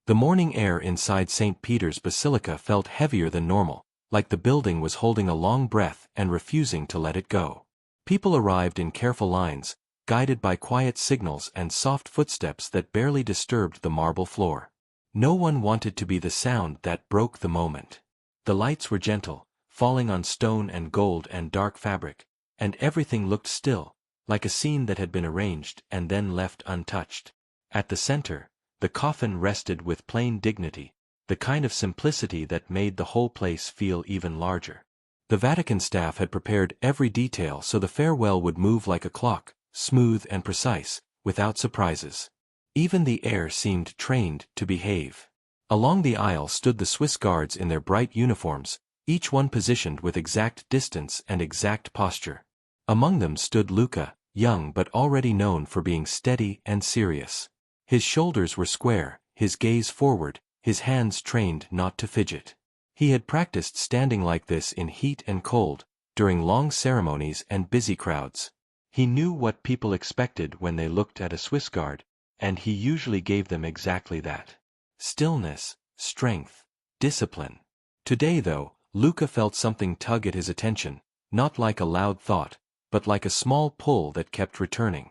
The morning air inside St. Peter's Basilica felt heavier than normal, like the building was holding a long breath and refusing to let it go. People arrived in careful lines, guided by quiet signals and soft footsteps that barely disturbed the marble floor. No one wanted to be the sound that broke the moment. The lights were gentle, falling on stone and gold and dark fabric, and everything looked still, like a scene that had been arranged and then left untouched. At the center, the coffin rested with plain dignity, the kind of simplicity that made the whole place feel even larger. The Vatican staff had prepared every detail so the farewell would move like a clock, smooth and precise, without surprises. Even the air seemed trained to behave. Along the aisle stood the Swiss guards in their bright uniforms, each one positioned with exact distance and exact posture. Among them stood Luca, young but already known for being steady and serious. His shoulders were square, his gaze forward, his hands trained not to fidget. He had practiced standing like this in heat and cold, during long ceremonies and busy crowds. He knew what people expected when they looked at a Swiss guard, and he usually gave them exactly that. Stillness, strength, discipline. Today, though, Luca felt something tug at his attention, not like a loud thought, but like a small pull that kept returning.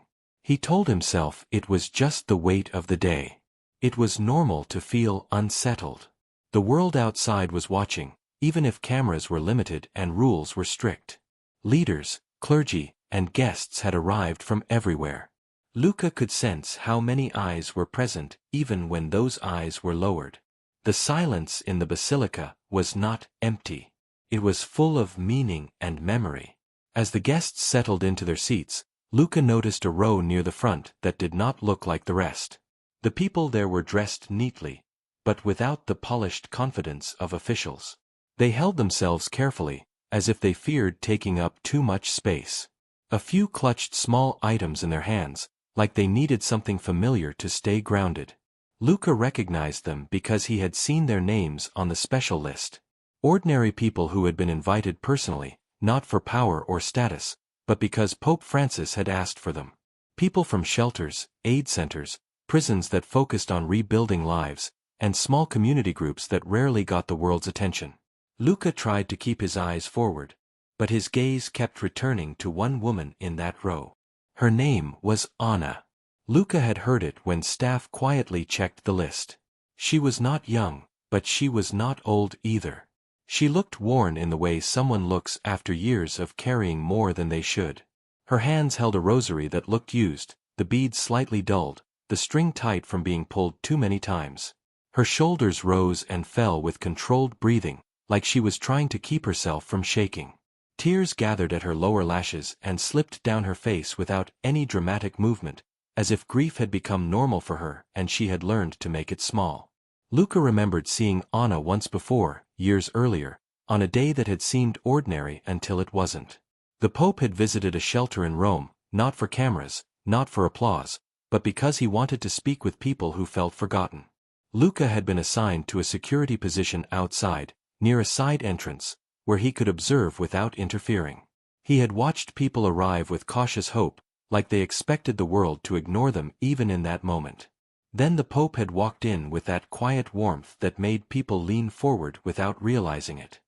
He told himself it was just the weight of the day. It was normal to feel unsettled. The world outside was watching, even if cameras were limited and rules were strict. Leaders, clergy, and guests had arrived from everywhere. Luca could sense how many eyes were present even when those eyes were lowered. The silence in the basilica was not empty. It was full of meaning and memory. As the guests settled into their seats, Luca noticed a row near the front that did not look like the rest. The people there were dressed neatly, but without the polished confidence of officials. They held themselves carefully, as if they feared taking up too much space. A few clutched small items in their hands, like they needed something familiar to stay grounded. Luca recognized them because he had seen their names on the special list. Ordinary people who had been invited personally, not for power or status, but because Pope Francis had asked for them. People from shelters, aid centers, prisons that focused on rebuilding lives, and small community groups that rarely got the world's attention. Luca tried to keep his eyes forward, but his gaze kept returning to one woman in that row. Her name was Anna. Luca had heard it when staff quietly checked the list. She was not young, but she was not old either. She looked worn in the way someone looks after years of carrying more than they should. Her hands held a rosary that looked used, the beads slightly dulled, the string tight from being pulled too many times. Her shoulders rose and fell with controlled breathing, like she was trying to keep herself from shaking. Tears gathered at her lower lashes and slipped down her face without any dramatic movement, as if grief had become normal for her and she had learned to make it small. Luca remembered seeing Anna once before, years earlier, on a day that had seemed ordinary until it wasn't. The Pope had visited a shelter in Rome, not for cameras, not for applause, but because he wanted to speak with people who felt forgotten. Luca had been assigned to a security position outside, near a side entrance, where he could observe without interfering. He had watched people arrive with cautious hope, like they expected the world to ignore them even in that moment. Then the Pope had walked in with that quiet warmth that made people lean forward without realizing it.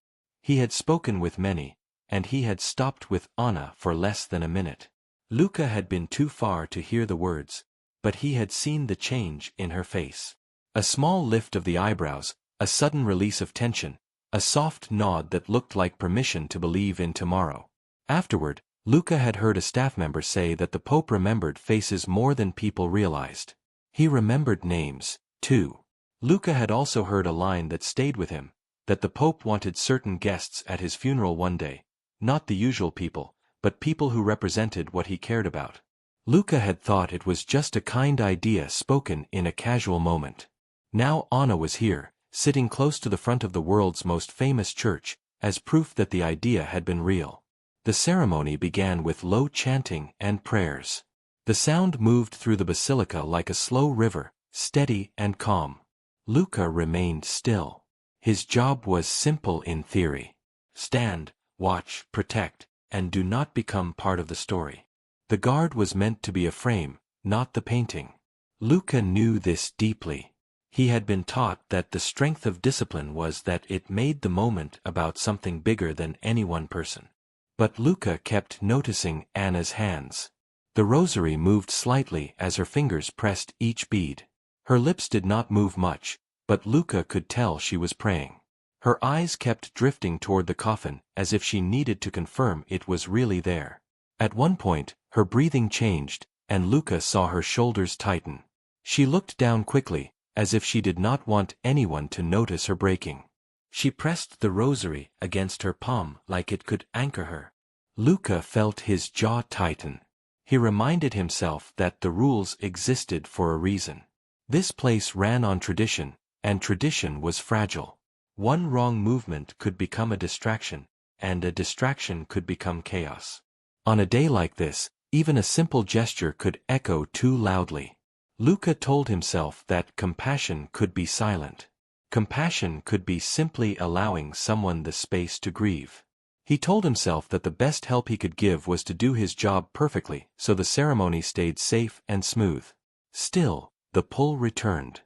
He had spoken with many, and he had stopped with Anna for less than a minute. Luca had been too far to hear the words, but he had seen the change in her face. A small lift of the eyebrows, a sudden release of tension, a soft nod that looked like permission to believe in tomorrow. Afterward, Luca had heard a staff member say that the Pope remembered faces more than people realized. He remembered names, too. Luca had also heard a line that stayed with him, that the Pope wanted certain guests at his funeral one day, not the usual people, but people who represented what he cared about. Luca had thought it was just a kind idea spoken in a casual moment. Now Anna was here, sitting close to the front of the world's most famous church, as proof that the idea had been real. The ceremony began with low chanting and prayers. The sound moved through the basilica like a slow river, steady and calm. Luca remained still. His job was simple in theory. Stand, watch, protect, and do not become part of the story. The guard was meant to be a frame, not the painting. Luca knew this deeply. He had been taught that the strength of discipline was that it made the moment about something bigger than any one person. But Luca kept noticing Anna's hands. The rosary moved slightly as her fingers pressed each bead. Her lips did not move much, but Luca could tell she was praying. Her eyes kept drifting toward the coffin, as if she needed to confirm it was really there. At one point, her breathing changed, and Luca saw her shoulders tighten. She looked down quickly, as if she did not want anyone to notice her breaking. She pressed the rosary against her palm like it could anchor her. Luca felt his jaw tighten. He reminded himself that the rules existed for a reason. This place ran on tradition, and tradition was fragile. One wrong movement could become a distraction, and a distraction could become chaos. On a day like this, even a simple gesture could echo too loudly. Luca told himself that compassion could be silent. Compassion could be simply allowing someone the space to grieve. He told himself that the best help he could give was to do his job perfectly, so the ceremony stayed safe and smooth. Still, the pull returned.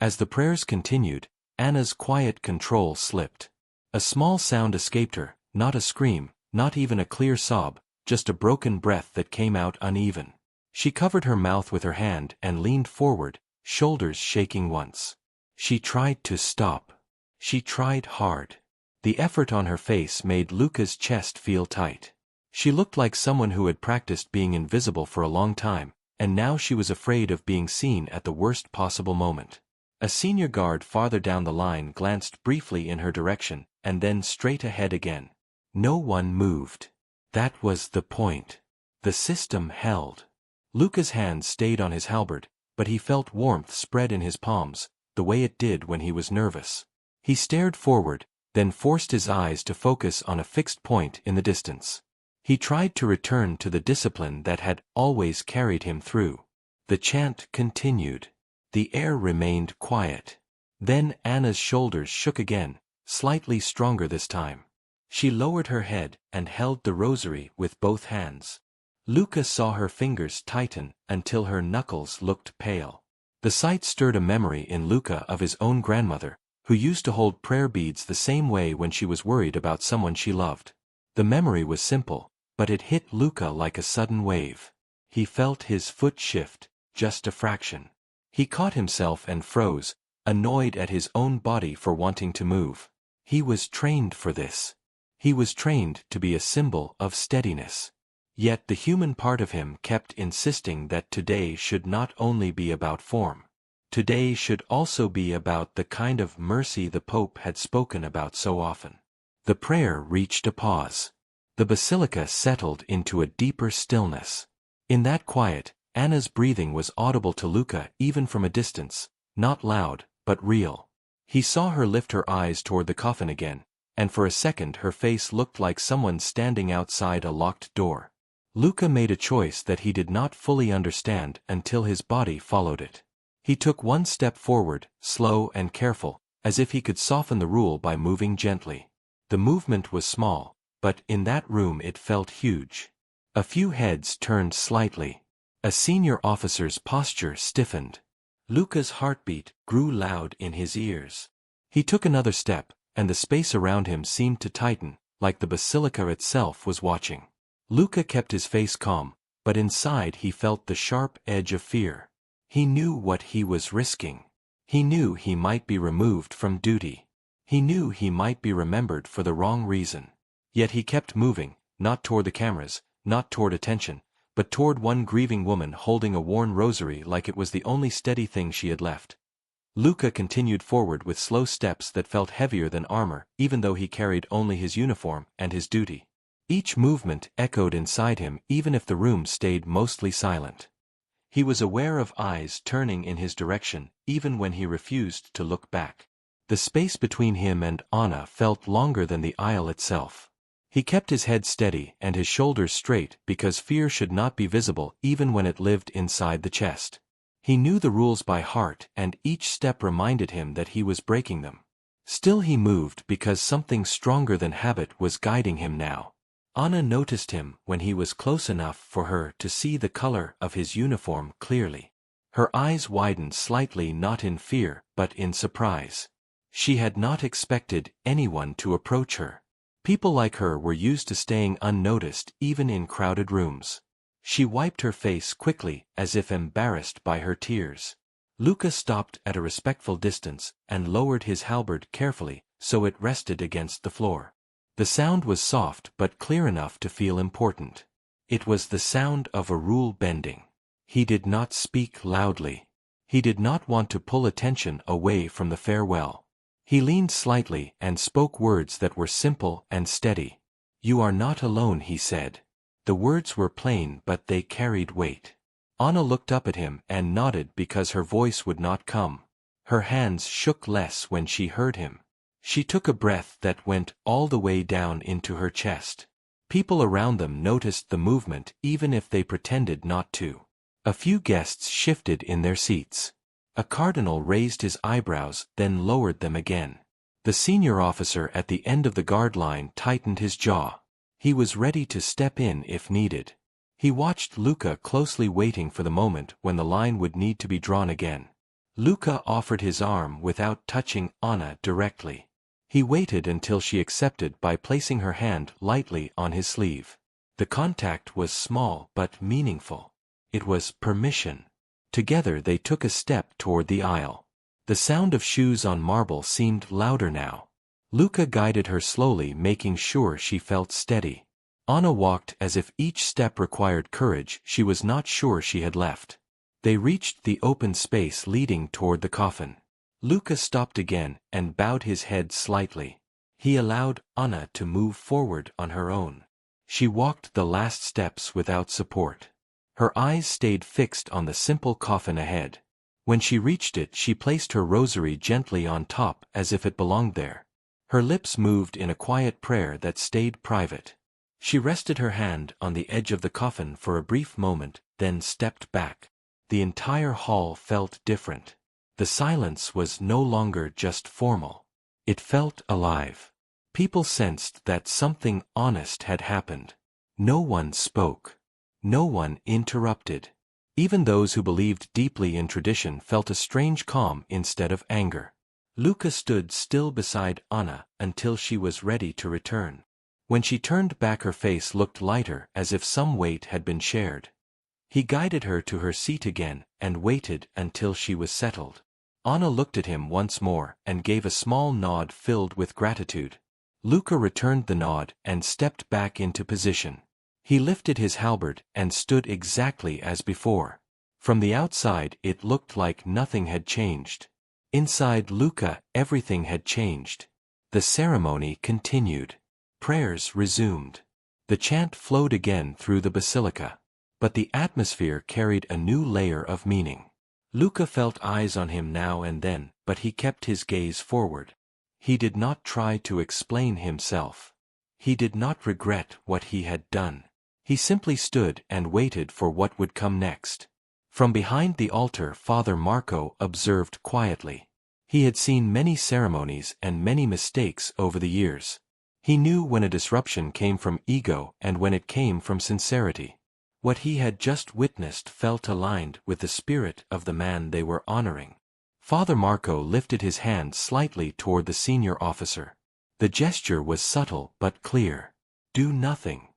As the prayers continued, Anna's quiet control slipped. A small sound escaped her, not a scream, not even a clear sob, just a broken breath that came out uneven. She covered her mouth with her hand and leaned forward, shoulders shaking once. She tried to stop. She tried hard. The effort on her face made Luca's chest feel tight. She looked like someone who had practiced being invisible for a long time, and now she was afraid of being seen at the worst possible moment. A senior guard farther down the line glanced briefly in her direction, and then straight ahead again. No one moved. That was the point. The system held. Luca's hand stayed on his halberd, but he felt warmth spread in his palms, the way it did when he was nervous. He stared forward, then forced his eyes to focus on a fixed point in the distance. He tried to return to the discipline that had always carried him through. The chant continued. The air remained quiet. Then Anna's shoulders shook again, slightly stronger this time. She lowered her head and held the rosary with both hands. Luca saw her fingers tighten until her knuckles looked pale. The sight stirred a memory in Luca of his own grandmother, who used to hold prayer beads the same way when she was worried about someone she loved. The memory was simple, but it hit Luca like a sudden wave. He felt his foot shift, just a fraction. He caught himself and froze, annoyed at his own body for wanting to move. He was trained for this. He was trained to be a symbol of steadiness. Yet the human part of him kept insisting that today should not only be about form. Today should also be about the kind of mercy the Pope had spoken about so often. The prayer reached a pause. The basilica settled into a deeper stillness. In that quiet, Anna's breathing was audible to Luca even from a distance, not loud, but real. He saw her lift her eyes toward the coffin again, and for a second her face looked like someone standing outside a locked door. Luca made a choice that he did not fully understand until his body followed it. He took one step forward, slow and careful, as if he could soften the rule by moving gently. The movement was small, but in that room it felt huge. A few heads turned slightly. A senior officer's posture stiffened. Luca's heartbeat grew loud in his ears. He took another step, and the space around him seemed to tighten, like the basilica itself was watching. Luca kept his face calm, but inside he felt the sharp edge of fear. He knew what he was risking. He knew he might be removed from duty. He knew he might be remembered for the wrong reason. Yet he kept moving, not toward the cameras, not toward attention, but toward one grieving woman holding a worn rosary like it was the only steady thing she had left. Luca continued forward with slow steps that felt heavier than armor, even though he carried only his uniform and his duty. Each movement echoed inside him even if the room stayed mostly silent. He was aware of eyes turning in his direction, even when he refused to look back. The space between him and Anna felt longer than the aisle itself. He kept his head steady and his shoulders straight because fear should not be visible even when it lived inside the chest. He knew the rules by heart and each step reminded him that he was breaking them. Still he moved because something stronger than habit was guiding him now. Anna noticed him when he was close enough for her to see the color of his uniform clearly. Her eyes widened slightly, not in fear, but in surprise. She had not expected anyone to approach her. People like her were used to staying unnoticed even in crowded rooms. She wiped her face quickly, as if embarrassed by her tears. Luca stopped at a respectful distance and lowered his halberd carefully, so it rested against the floor. The sound was soft but clear enough to feel important. It was the sound of a rule bending. He did not speak loudly. He did not want to pull attention away from the farewell. He leaned slightly and spoke words that were simple and steady. "You are not alone," he said. The words were plain, but they carried weight. Anna looked up at him and nodded because her voice would not come. Her hands shook less when she heard him. She took a breath that went all the way down into her chest. People around them noticed the movement even if they pretended not to. A few guests shifted in their seats. A cardinal raised his eyebrows, then lowered them again. The senior officer at the end of the guard line tightened his jaw. He was ready to step in if needed. He watched Luca closely, waiting for the moment when the line would need to be drawn again. Luca offered his arm without touching Anna directly. He waited until she accepted by placing her hand lightly on his sleeve. The contact was small but meaningful. It was permission. Together they took a step toward the aisle. The sound of shoes on marble seemed louder now. Luca guided her slowly, making sure she felt steady. Anna walked as if each step required courage she was not sure she had left. They reached the open space leading toward the coffin. Luca stopped again and bowed his head slightly. He allowed Anna to move forward on her own. She walked the last steps without support. Her eyes stayed fixed on the simple coffin ahead. When she reached it, she placed her rosary gently on top as if it belonged there. Her lips moved in a quiet prayer that stayed private. She rested her hand on the edge of the coffin for a brief moment, then stepped back. The entire hall felt different. The silence was no longer just formal. It felt alive. People sensed that something honest had happened. No one spoke. No one interrupted. Even those who believed deeply in tradition felt a strange calm instead of anger. Luca stood still beside Anna until she was ready to return. When she turned back, her face looked lighter, as if some weight had been shared. He guided her to her seat again and waited until she was settled. Anna looked at him once more and gave a small nod filled with gratitude. Luca returned the nod and stepped back into position. He lifted his halberd and stood exactly as before. From the outside it looked like nothing had changed. Inside Luca, everything had changed. The ceremony continued. Prayers resumed. The chant flowed again through the basilica. But the atmosphere carried a new layer of meaning. Luca felt eyes on him now and then, but he kept his gaze forward. He did not try to explain himself. He did not regret what he had done. He simply stood and waited for what would come next. From behind the altar, Father Marco observed quietly. He had seen many ceremonies and many mistakes over the years. He knew when a disruption came from ego and when it came from sincerity. What he had just witnessed felt aligned with the spirit of the man they were honoring. Father Marco lifted his hand slightly toward the senior officer. The gesture was subtle but clear. "Do nothing."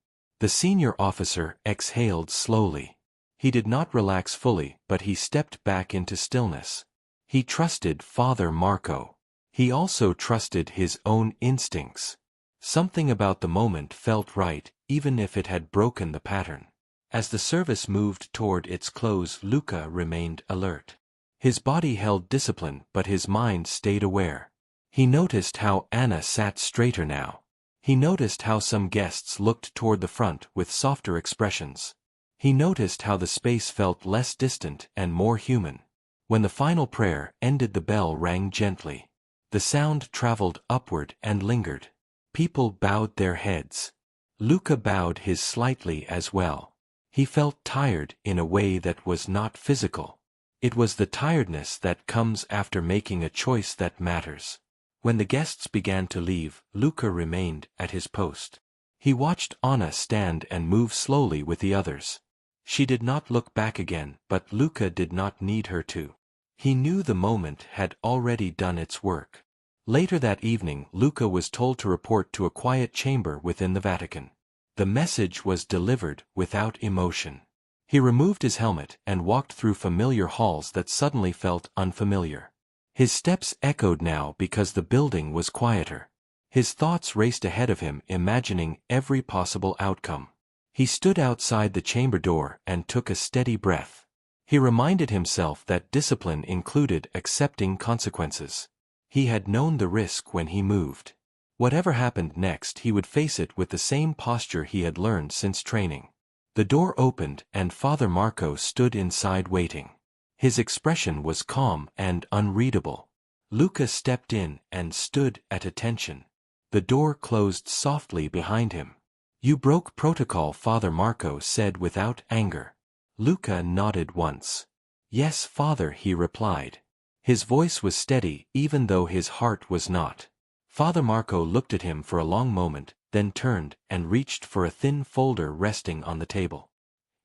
The senior officer exhaled slowly. He did not relax fully, but he stepped back into stillness. He trusted Father Marco. He also trusted his own instincts. Something about the moment felt right, even if it had broken the pattern. As the service moved toward its close, Luca remained alert. His body held discipline, but his mind stayed aware. He noticed how Anna sat straighter now. He noticed how some guests looked toward the front with softer expressions. He noticed how the space felt less distant and more human. When the final prayer ended, the bell rang gently. The sound traveled upward and lingered. People bowed their heads. Luca bowed his slightly as well. He felt tired in a way that was not physical. It was the tiredness that comes after making a choice that matters. When the guests began to leave, Luca remained at his post. He watched Anna stand and move slowly with the others. She did not look back again, but Luca did not need her to. He knew the moment had already done its work. Later that evening, Luca was told to report to a quiet chamber within the Vatican. The message was delivered without emotion. He removed his helmet and walked through familiar halls that suddenly felt unfamiliar. His steps echoed now because the building was quieter. His thoughts raced ahead of him, imagining every possible outcome. He stood outside the chamber door and took a steady breath. He reminded himself that discipline included accepting consequences. He had known the risk when he moved. Whatever happened next, he would face it with the same posture he had learned since training. The door opened and Father Marco stood inside waiting. His expression was calm and unreadable. Luca stepped in and stood at attention. The door closed softly behind him. "You broke protocol," Father Marco said without anger. Luca nodded once. "Yes, Father," he replied. His voice was steady, even though his heart was not. Father Marco looked at him for a long moment, then turned and reached for a thin folder resting on the table.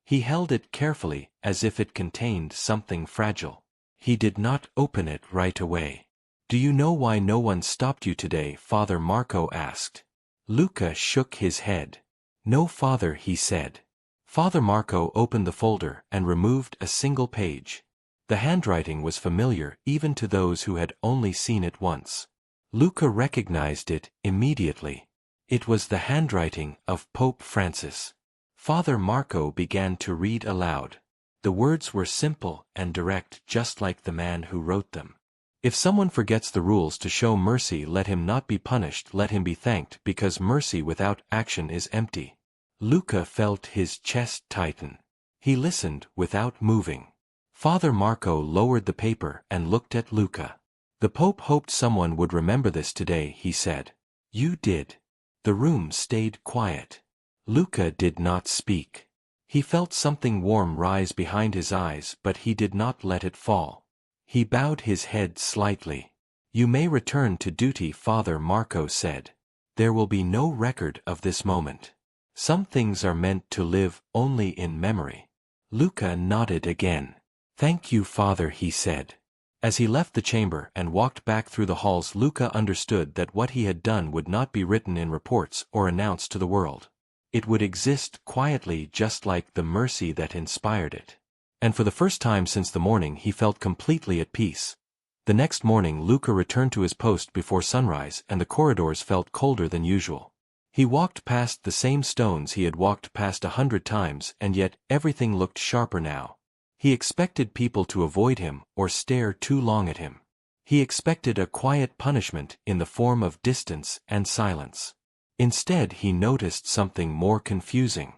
He held it carefully, as if it contained something fragile. He did not open it right away. "Do you know why no one stopped you today?" Father Marco asked. Luca shook his head. "No, Father," he said. Father Marco opened the folder and removed a single page. The handwriting was familiar even to those who had only seen it once. Luca recognized it immediately. It was the handwriting of Pope Francis. Father Marco began to read aloud. The words were simple and direct, just like the man who wrote them. "If someone forgets the rules to show mercy, let him not be punished, let him be thanked, because mercy without action is empty." Luca felt his chest tighten. He listened without moving. Father Marco lowered the paper and looked at Luca. "The Pope hoped someone would remember this today," he said. "You did." The room stayed quiet. Luca did not speak. He felt something warm rise behind his eyes, but he did not let it fall. He bowed his head slightly. "You may return to duty," Father Marco said. "There will be no record of this moment. Some things are meant to live only in memory." Luca nodded again. "Thank you, Father," he said. As he left the chamber and walked back through the halls, Luca understood that what he had done would not be written in reports or announced to the world. It would exist quietly, just like the mercy that inspired it. And for the first time since the morning, he felt completely at peace. The next morning, Luca returned to his post before sunrise, and the corridors felt colder than usual. He walked past the same stones he had walked past 100 times, and yet everything looked sharper now. He expected people to avoid him or stare too long at him. He expected a quiet punishment in the form of distance and silence. Instead, he noticed something more confusing.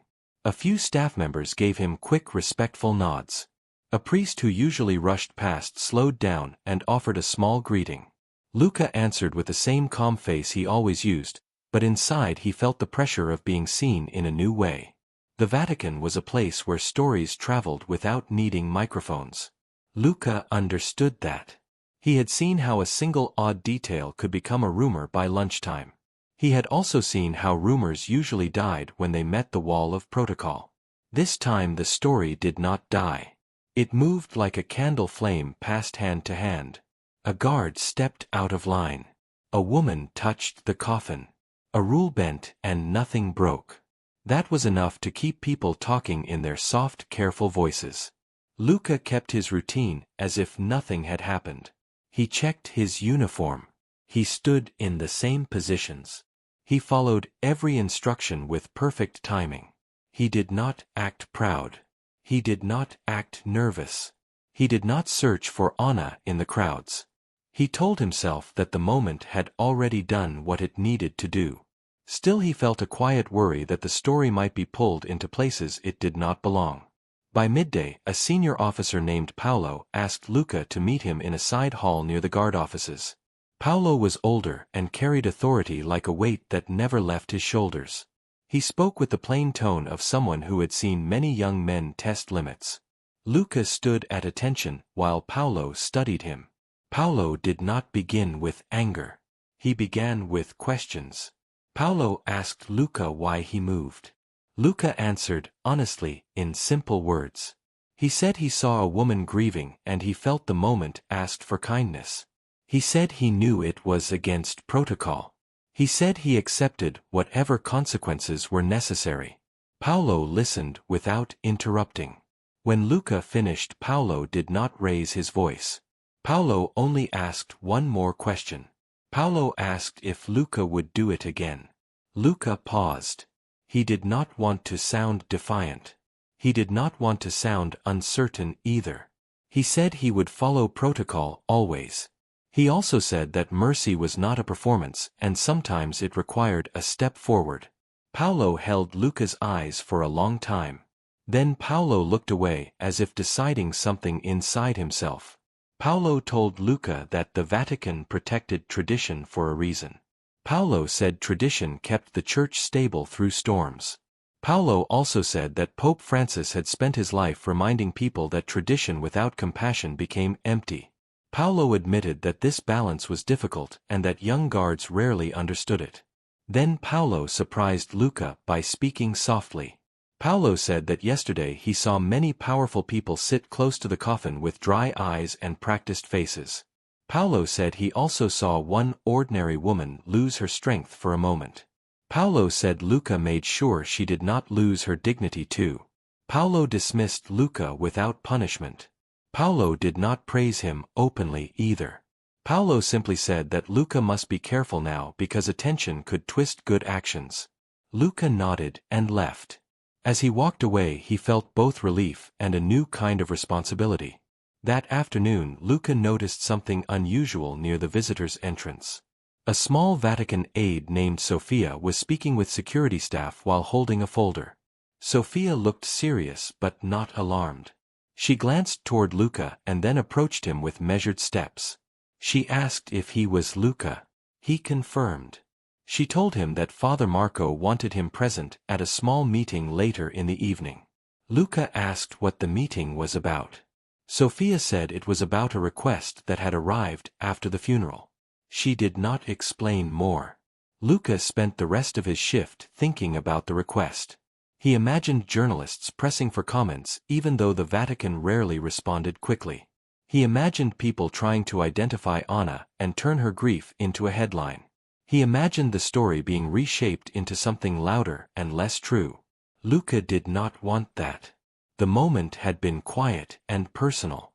A few staff members gave him quick, respectful nods. A priest who usually rushed past slowed down and offered a small greeting. Luca answered with the same calm face he always used, but inside he felt the pressure of being seen in a new way. The Vatican was a place where stories traveled without needing microphones. Luca understood that. He had seen how a single odd detail could become a rumor by lunchtime. He had also seen how rumors usually died when they met the wall of protocol. This time the story did not die. It moved like a candle flame, passed hand to hand. A guard stepped out of line. A woman touched the coffin. A rule bent and nothing broke. That was enough to keep people talking in their soft, careful voices. Luca kept his routine as if nothing had happened. He checked his uniform. He stood in the same positions. He followed every instruction with perfect timing. He did not act proud. He did not act nervous. He did not search for honor in the crowds. He told himself that the moment had already done what it needed to do. Still, he felt a quiet worry that the story might be pulled into places it did not belong. By midday, a senior officer named Paolo asked Luca to meet him in a side hall near the guard offices. Paolo was older and carried authority like a weight that never left his shoulders. He spoke with the plain tone of someone who had seen many young men test limits. Luca stood at attention while Paolo studied him. Paolo did not begin with anger. He began with questions. Paolo asked Luca why he moved. Luca answered, honestly, in simple words. He said he saw a woman grieving and he felt the moment asked for kindness. He said he knew it was against protocol. He said he accepted whatever consequences were necessary. Paolo listened without interrupting. When Luca finished, Paolo did not raise his voice. Paolo only asked one more question. Paolo asked if Luca would do it again. Luca paused. He did not want to sound defiant. He did not want to sound uncertain either. He said he would follow protocol always. He also said that mercy was not a performance and sometimes it required a step forward. Paolo held Luca's eyes for a long time. Then Paolo looked away as if deciding something inside himself. Paolo told Luca that the Vatican protected tradition for a reason. Paolo said tradition kept the church stable through storms. Paolo also said that Pope Francis had spent his life reminding people that tradition without compassion became empty. Paolo admitted that this balance was difficult and that young guards rarely understood it. Then Paolo surprised Luca by speaking softly. Paolo said that yesterday he saw many powerful people sit close to the coffin with dry eyes and practiced faces. Paolo said he also saw one ordinary woman lose her strength for a moment. Paolo said Luca made sure she did not lose her dignity too. Paolo dismissed Luca without punishment. Paolo did not praise him openly either. Paolo simply said that Luca must be careful now because attention could twist good actions. Luca nodded and left. As he walked away, he felt both relief and a new kind of responsibility. That afternoon, Luca noticed something unusual near the visitors' entrance. A small Vatican aide named Sofia was speaking with security staff while holding a folder. Sofia looked serious but not alarmed. She glanced toward Luca and then approached him with measured steps. She asked if he was Luca. He confirmed. She told him that Father Marco wanted him present at a small meeting later in the evening. Luca asked what the meeting was about. Sofia said it was about a request that had arrived after the funeral. She did not explain more. Luca spent the rest of his shift thinking about the request. He imagined journalists pressing for comments even though the Vatican rarely responded quickly. He imagined people trying to identify Anna and turn her grief into a headline. He imagined the story being reshaped into something louder and less true. Luca did not want that. The moment had been quiet and personal.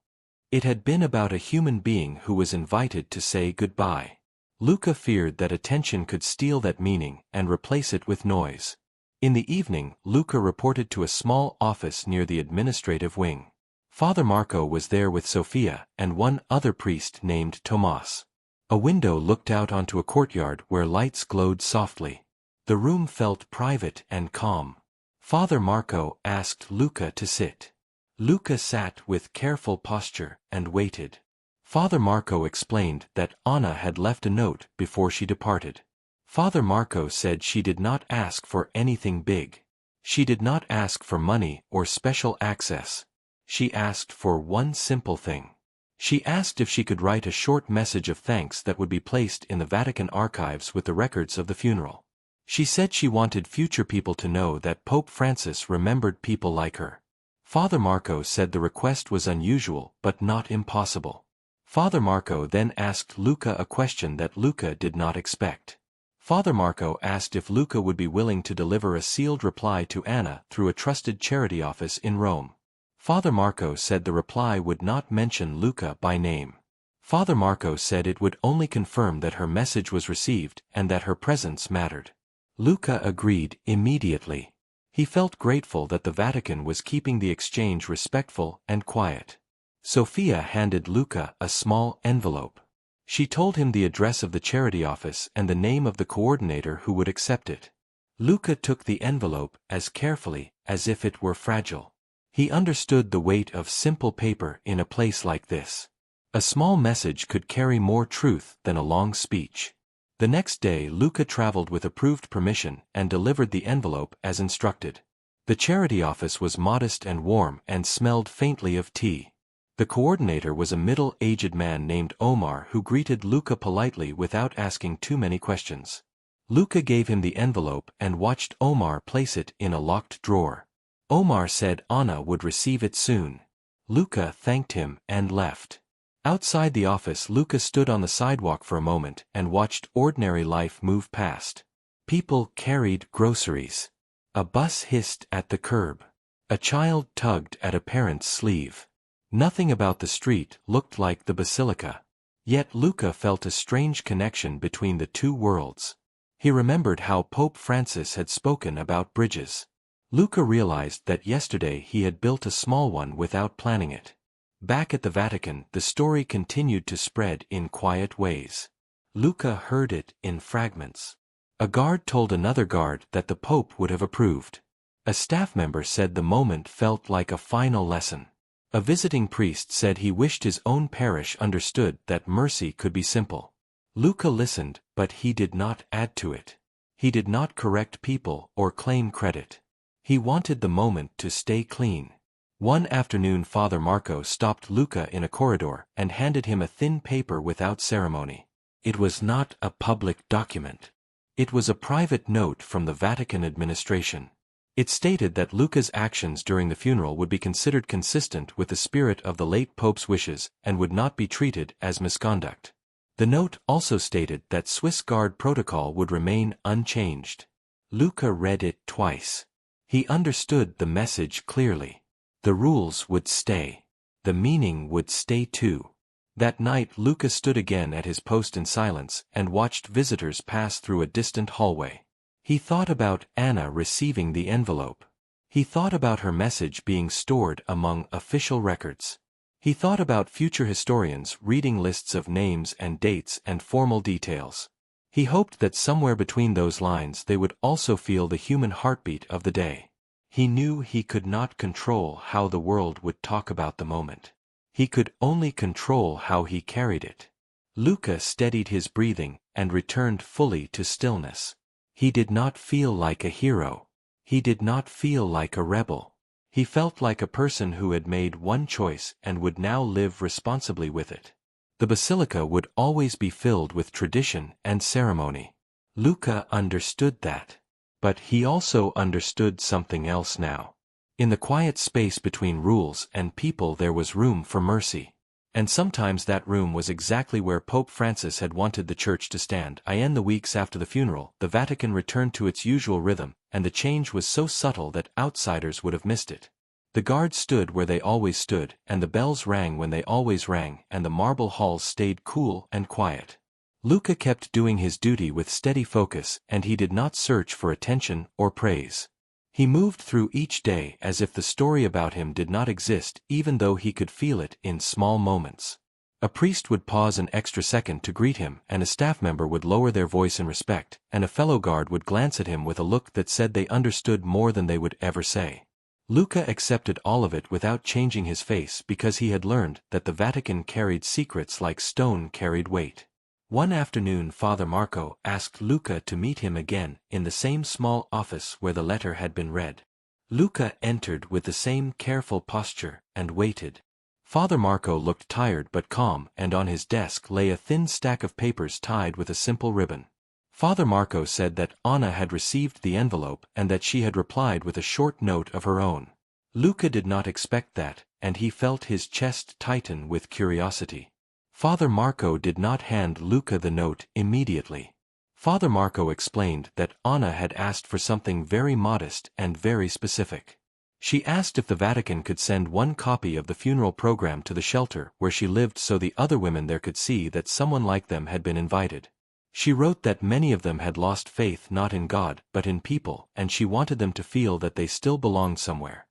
It had been about a human being who was invited to say goodbye. Luca feared that attention could steal that meaning and replace it with noise. In the evening, Luca reported to a small office near the administrative wing. Father Marco was there with Sofia and one other priest named Tomas. A window looked out onto a courtyard where lights glowed softly. The room felt private and calm. Father Marco asked Luca to sit. Luca sat with careful posture and waited. Father Marco explained that Anna had left a note before she departed. Father Marco said she did not ask for anything big. She did not ask for money or special access. She asked for one simple thing. She asked if she could write a short message of thanks that would be placed in the Vatican archives with the records of the funeral. She said she wanted future people to know that Pope Francis remembered people like her. Father Marco said the request was unusual but not impossible. Father Marco then asked Luca a question that Luca did not expect. Father Marco asked if Luca would be willing to deliver a sealed reply to Anna through a trusted charity office in Rome. Father Marco said the reply would not mention Luca by name. Father Marco said it would only confirm that her message was received and that her presence mattered. Luca agreed immediately. He felt grateful that the Vatican was keeping the exchange respectful and quiet. Sofia handed Luca a small envelope. She told him the address of the charity office and the name of the coordinator who would accept it. Luca took the envelope as carefully as if it were fragile. He understood the weight of simple paper in a place like this. A small message could carry more truth than a long speech. The next day Luca traveled with approved permission and delivered the envelope as instructed. The charity office was modest and warm and smelled faintly of tea. The coordinator was a middle-aged man named Omar who greeted Luca politely without asking too many questions. Luca gave him the envelope and watched Omar place it in a locked drawer. Omar said Anna would receive it soon. Luca thanked him and left. Outside the office, Luca stood on the sidewalk for a moment and watched ordinary life move past. People carried groceries. A bus hissed at the curb. A child tugged at a parent's sleeve. Nothing about the street looked like the basilica. Yet Luca felt a strange connection between the two worlds. He remembered how Pope Francis had spoken about bridges. Luca realized that yesterday he had built a small one without planning it. Back at the Vatican, the story continued to spread in quiet ways. Luca heard it in fragments. A guard told another guard that the Pope would have approved. A staff member said the moment felt like a final lesson. A visiting priest said he wished his own parish understood that mercy could be simple. Luca listened, but he did not add to it. He did not correct people or claim credit. He wanted the moment to stay clean. One afternoon Father Marco stopped Luca in a corridor and handed him a thin paper without ceremony. It was not a public document. It was a private note from the Vatican administration. It stated that Luca's actions during the funeral would be considered consistent with the spirit of the late Pope's wishes and would not be treated as misconduct. The note also stated that Swiss Guard protocol would remain unchanged. Luca read it twice. He understood the message clearly. The rules would stay. The meaning would stay too. That night Luca stood again at his post in silence and watched visitors pass through a distant hallway. He thought about Anna receiving the envelope. He thought about her message being stored among official records. He thought about future historians reading lists of names and dates and formal details. He hoped that somewhere between those lines they would also feel the human heartbeat of the day. He knew he could not control how the world would talk about the moment. He could only control how he carried it. Luca steadied his breathing and returned fully to stillness. He did not feel like a hero. He did not feel like a rebel. He felt like a person who had made one choice and would now live responsibly with it. The basilica would always be filled with tradition and ceremony. Luca understood that. But he also understood something else now. In the quiet space between rules and people there was room for mercy. And sometimes that room was exactly where Pope Francis had wanted the Church to stand. In the weeks after the funeral, the Vatican returned to its usual rhythm, and the change was so subtle that outsiders would have missed it. The guards stood where they always stood, and the bells rang when they always rang, and the marble halls stayed cool and quiet. Luca kept doing his duty with steady focus, and he did not search for attention or praise. He moved through each day as if the story about him did not exist, even though he could feel it in small moments. A priest would pause an extra second to greet him, and a staff member would lower their voice in respect, and a fellow guard would glance at him with a look that said they understood more than they would ever say. Luca accepted all of it without changing his face because he had learned that the Vatican carried secrets like stone carried weight. One afternoon Father Marco asked Luca to meet him again in the same small office where the letter had been read. Luca entered with the same careful posture and waited. Father Marco looked tired but calm, and on his desk lay a thin stack of papers tied with a simple ribbon. Father Marco said that Anna had received the envelope and that she had replied with a short note of her own. Luca did not expect that, and he felt his chest tighten with curiosity. Father Marco did not hand Luca the note immediately. Father Marco explained that Anna had asked for something very modest and very specific. She asked if the Vatican could send one copy of the funeral program to the shelter where she lived so the other women there could see that someone like them had been invited. She wrote that many of them had lost faith not in God but in people, and she wanted them to feel that they still belonged somewhere.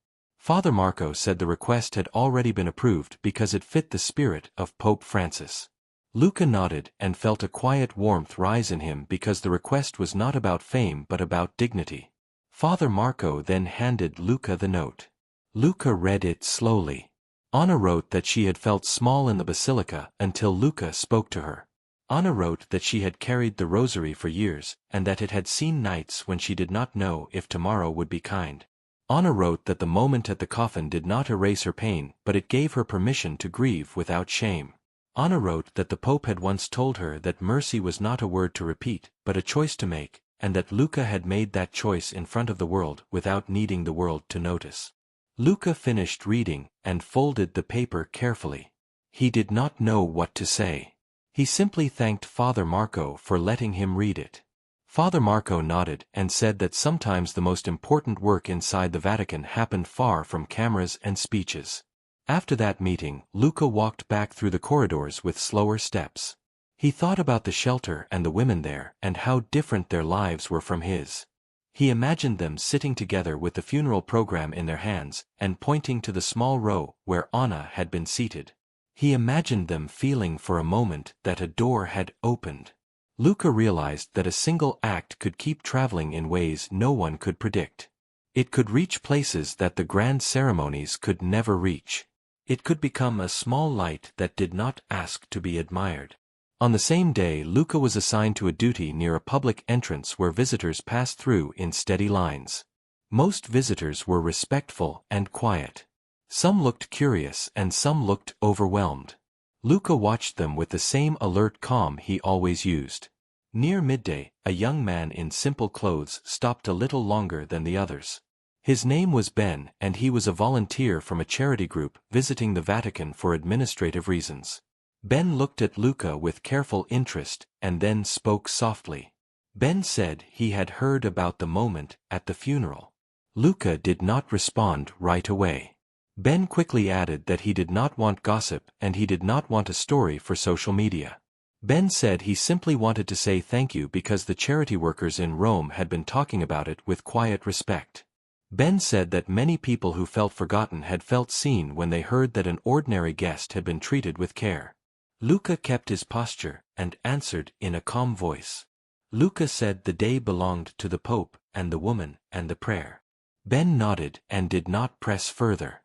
Father Marco said the request had already been approved because it fit the spirit of Pope Francis. Luca nodded and felt a quiet warmth rise in him because the request was not about fame but about dignity. Father Marco then handed Luca the note. Luca read it slowly. Anna wrote that she had felt small in the basilica until Luca spoke to her. Anna wrote that she had carried the rosary for years and that it had seen nights when she did not know if tomorrow would be kind. Anna wrote that the moment at the coffin did not erase her pain, but it gave her permission to grieve without shame. Anna wrote that the Pope had once told her that mercy was not a word to repeat, but a choice to make, and that Luca had made that choice in front of the world without needing the world to notice. Luca finished reading and folded the paper carefully. He did not know what to say. He simply thanked Father Marco for letting him read it. Father Marco nodded and said that sometimes the most important work inside the Vatican happened far from cameras and speeches. After that meeting, Luca walked back through the corridors with slower steps. He thought about the shelter and the women there and how different their lives were from his. He imagined them sitting together with the funeral program in their hands and pointing to the small row where Anna had been seated. He imagined them feeling for a moment that a door had opened. Luca realized that a single act could keep traveling in ways no one could predict. It could reach places that the grand ceremonies could never reach. It could become a small light that did not ask to be admired. On the same day, Luca was assigned to a duty near a public entrance where visitors passed through in steady lines. Most visitors were respectful and quiet. Some looked curious and some looked overwhelmed. Luca watched them with the same alert calm he always used. Near midday, a young man in simple clothes stopped a little longer than the others. His name was Ben, and he was a volunteer from a charity group visiting the Vatican for administrative reasons. Ben looked at Luca with careful interest and then spoke softly. Ben said he had heard about the moment at the funeral. Luca did not respond right away. Ben quickly added that he did not want gossip and he did not want a story for social media. Ben said he simply wanted to say thank you because the charity workers in Rome had been talking about it with quiet respect. Ben said that many people who felt forgotten had felt seen when they heard that an ordinary guest had been treated with care. Luca kept his posture and answered in a calm voice. Luca said the day belonged to the Pope and the woman and the prayer. Ben nodded and did not press further.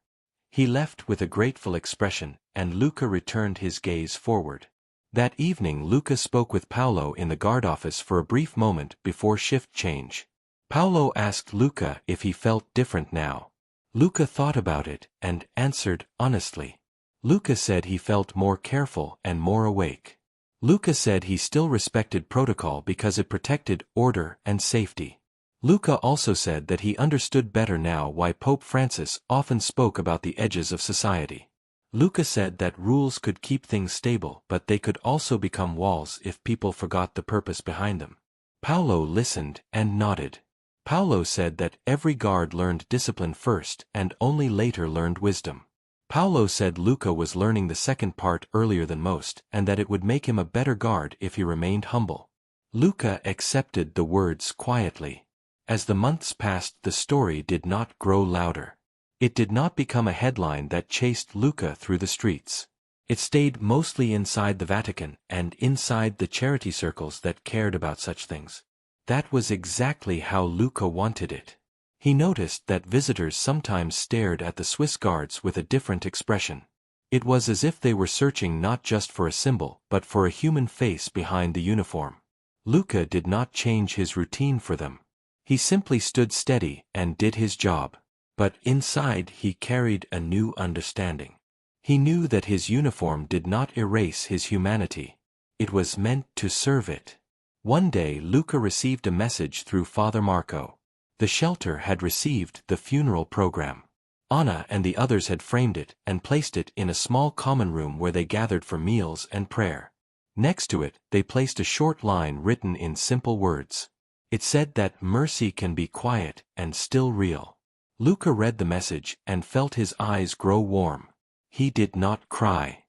He left with a grateful expression, and Luca returned his gaze forward. That evening Luca spoke with Paolo in the guard office for a brief moment before shift change. Paolo asked Luca if he felt different now. Luca thought about it and answered honestly. Luca said he felt more careful and more awake. Luca said he still respected protocol because it protected order and safety. Luca also said that he understood better now why Pope Francis often spoke about the edges of society. Luca said that rules could keep things stable, but they could also become walls if people forgot the purpose behind them. Paolo listened and nodded. Paolo said that every guard learned discipline first and only later learned wisdom. Paolo said Luca was learning the second part earlier than most and that it would make him a better guard if he remained humble. Luca accepted the words quietly. As the months passed, the story did not grow louder. It did not become a headline that chased Luca through the streets. It stayed mostly inside the Vatican and inside the charity circles that cared about such things. That was exactly how Luca wanted it. He noticed that visitors sometimes stared at the Swiss guards with a different expression. It was as if they were searching not just for a symbol but for a human face behind the uniform. Luca did not change his routine for them. He simply stood steady and did his job. But inside he carried a new understanding. He knew that his uniform did not erase his humanity. It was meant to serve it. One day Luca received a message through Father Marco. The shelter had received the funeral program. Anna and the others had framed it and placed it in a small common room where they gathered for meals and prayer. Next to it, they placed a short line written in simple words. It said that mercy can be quiet and still real. Luca read the message and felt his eyes grow warm. He did not cry.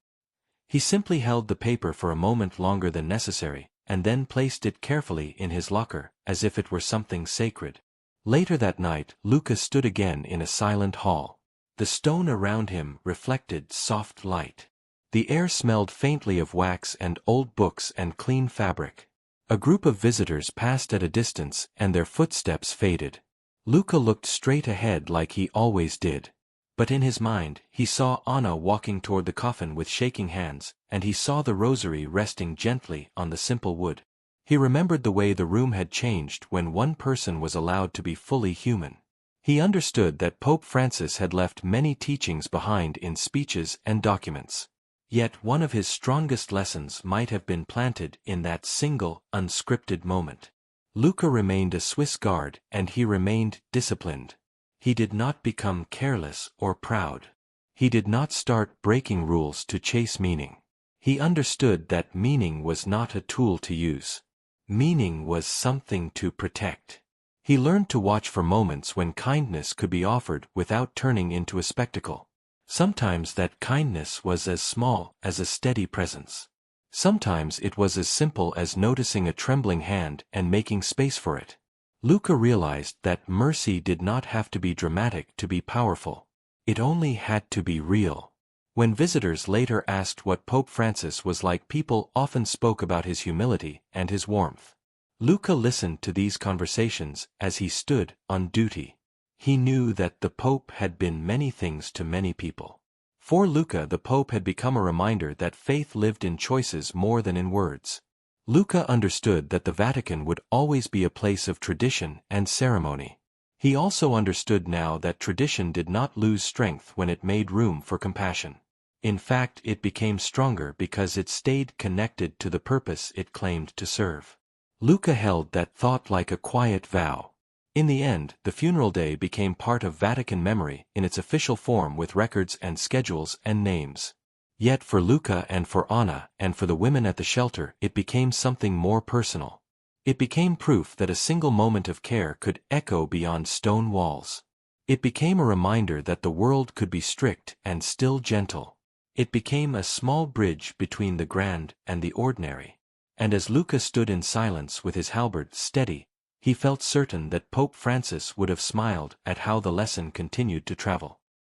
He simply held the paper for a moment longer than necessary, and then placed it carefully in his locker, as if it were something sacred. Later that night, Luca stood again in a silent hall. The stone around him reflected soft light. The air smelled faintly of wax and old books and clean fabric. A group of visitors passed at a distance and their footsteps faded. Luca looked straight ahead like he always did. But in his mind, he saw Anna walking toward the coffin with shaking hands, and he saw the rosary resting gently on the simple wood. He remembered the way the room had changed when one person was allowed to be fully human. He understood that Pope Francis had left many teachings behind in speeches and documents. Yet one of his strongest lessons might have been planted in that single, unscripted moment. Luca remained a Swiss guard, and he remained disciplined. He did not become careless or proud. He did not start breaking rules to chase meaning. He understood that meaning was not a tool to use. Meaning was something to protect. He learned to watch for moments when kindness could be offered without turning into a spectacle. Sometimes that kindness was as small as a steady presence. Sometimes it was as simple as noticing a trembling hand and making space for it. Luca realized that mercy did not have to be dramatic to be powerful. It only had to be real. When visitors later asked what Pope Francis was like, people often spoke about his humility and his warmth. Luca listened to these conversations as he stood on duty. He knew that the Pope had been many things to many people. For Luca, the Pope had become a reminder that faith lived in choices more than in words. Luca understood that the Vatican would always be a place of tradition and ceremony. He also understood now that tradition did not lose strength when it made room for compassion. In fact, it became stronger because it stayed connected to the purpose it claimed to serve. Luca held that thought like a quiet vow. In the end, the funeral day became part of Vatican memory in its official form, with records and schedules and names. Yet for Luca and for Anna and for the women at the shelter, it became something more personal. It became proof that a single moment of care could echo beyond stone walls. It became a reminder that the world could be strict and still gentle. It became a small bridge between the grand and the ordinary. And as Luca stood in silence with his halberd steady, he felt certain that Pope Francis would have smiled at how the lesson continued to travel.